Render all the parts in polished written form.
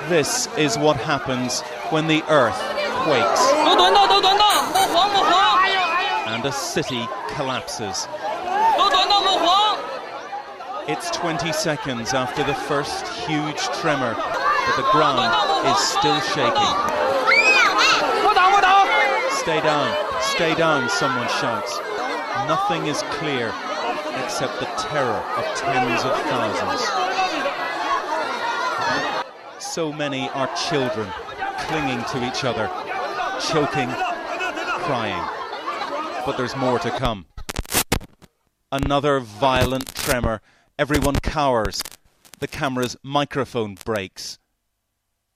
This is what happens when the earth quakes and a city collapses. It's 20 seconds after the first huge tremor, but the ground is still shaking. Stay down, someone shouts. Nothing is clear except the terror of tens of thousands. So many are children, clinging to each other, choking, crying. But there's more to come. Another violent tremor. Everyone cowers. The camera's microphone breaks.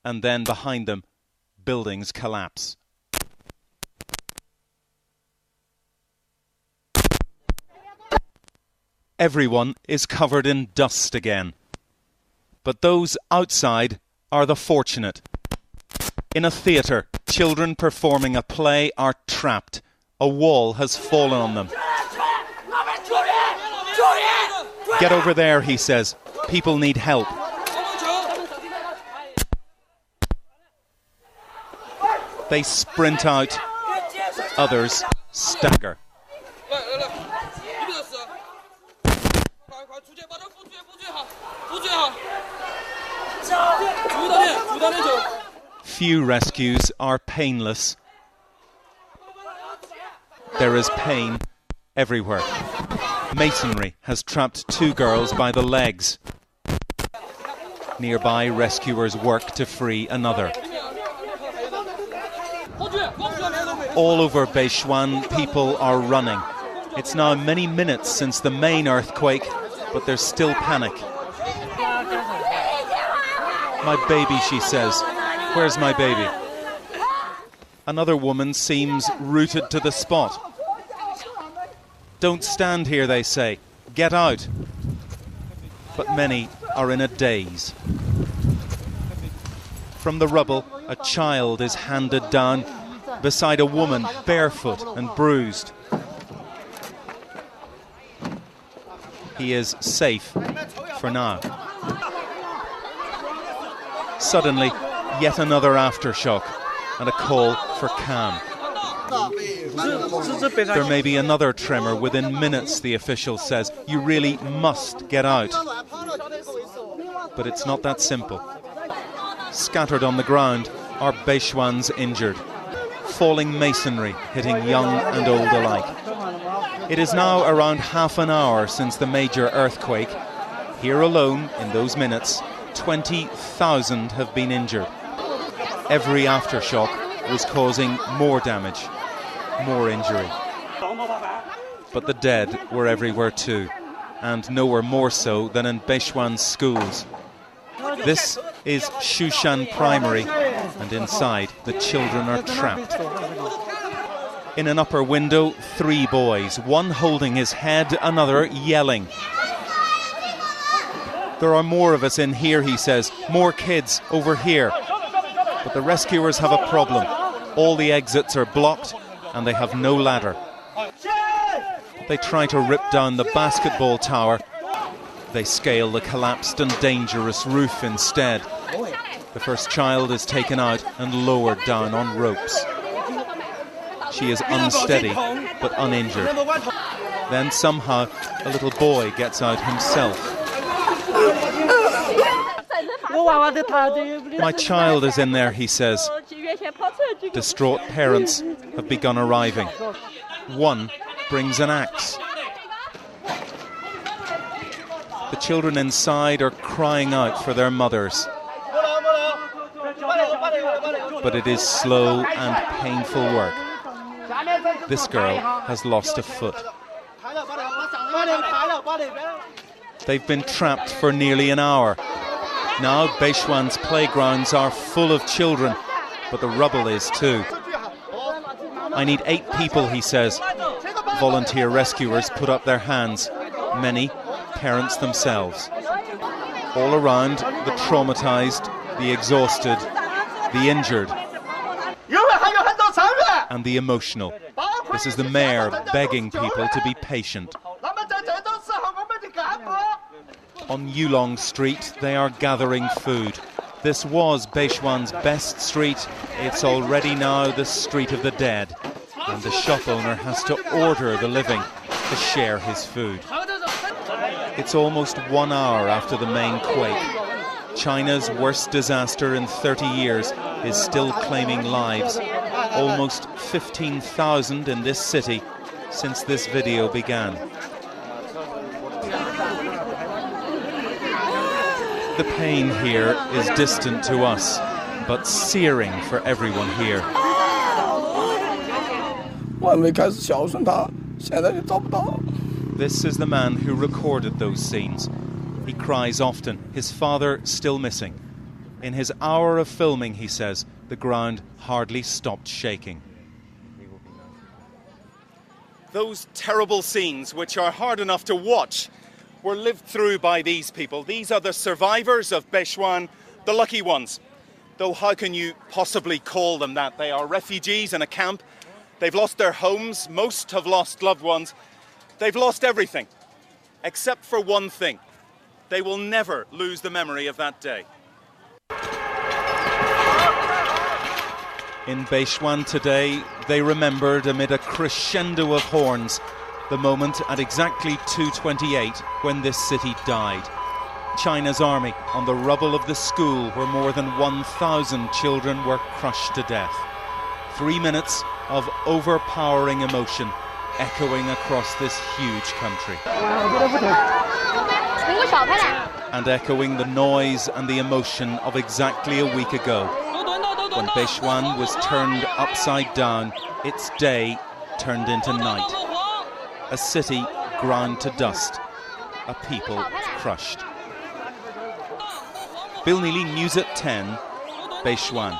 And then behind them, buildings collapse. Everyone is covered in dust again. But those outside are the fortunate. In a theatre, children performing a play are trapped. A wall has fallen on them. Get over there, he says. People need help. They sprint out. Others stagger. Few rescues are painless. There is pain everywhere. Masonry has trapped 2 girls by the legs. Nearby, rescuers work to free another. All over Bechuan, people are running. It's now many minutes since the main earthquake, but there's still panic. My baby, she says. Where's my baby? Another woman seems rooted to the spot. Don't stand here, they say. Get out. But many are in a daze. From the rubble, a child is handed down beside a woman, barefoot and bruised. He is safe for now. Suddenly, yet another aftershock and a call for calm. There may be another tremor within minutes, the official says. You really must get out. But it's not that simple. Scattered on the ground are Bechuans injured. Falling masonry hitting young and old alike. It is now around half an hour since the major earthquake. Here alone, in those minutes, 20,000 have been injured. Every aftershock was causing more damage, more injury. But the dead were everywhere too, and nowhere more so than in Bechuan's schools. This is Shushan Primary, and inside the children are trapped. In an upper window, 3 boys, one holding his head, another yelling. There are more of us in here, he says, more kids over here. But the rescuers have a problem. All the exits are blocked and they have no ladder. They try to rip down the basketball tower. They scale the collapsed and dangerous roof instead. The first child is taken out and lowered down on ropes. She is unsteady but uninjured. Then somehow a little boy gets out himself. My child is in there, he says. Distraught parents have begun arriving. One brings an axe. The children inside are crying out for their mothers. But it is slow and painful work. This girl has lost a foot. They've been trapped for nearly an hour. Now Bechuan's playgrounds are full of children, but the rubble is too. I need 8 people, he says. Volunteer rescuers put up their hands, many parents themselves. All around, the traumatized, the exhausted, the injured, and the emotional. This is the mayor begging people to be patient. On Yulong Street, they are gathering food. This was Beishuan's best street. It's already now the street of the dead. And the shop owner has to order the living to share his food. It's almost 1 hour after the main quake. China's worst disaster in 30 years is still claiming lives. Almost 15,000 in this city since this video began. The pain here is distant to us, but searing for everyone here. This is the man who recorded those scenes. He cries often, his father still missing. In his hour of filming, he says, the ground hardly stopped shaking. Those terrible scenes, which are hard enough to watch, were lived through by these people. These are the survivors of Beishuan, the lucky ones. Though how can you possibly call them that? They are refugees in a camp. They've lost their homes. Most have lost loved ones. They've lost everything, except for one thing. They will never lose the memory of that day. In Beishuan today, they remembered amid a crescendo of horns the moment at exactly 2:28 when this city died. China's army on the rubble of the school where more than 1,000 children were crushed to death. 3 minutes of overpowering emotion echoing across this huge country. And echoing the noise and the emotion of exactly a week ago, when Beishuan was turned upside down, its day turned into night. A city ground to dust, a people crushed. Bill Neely, News at 10, Beishuan.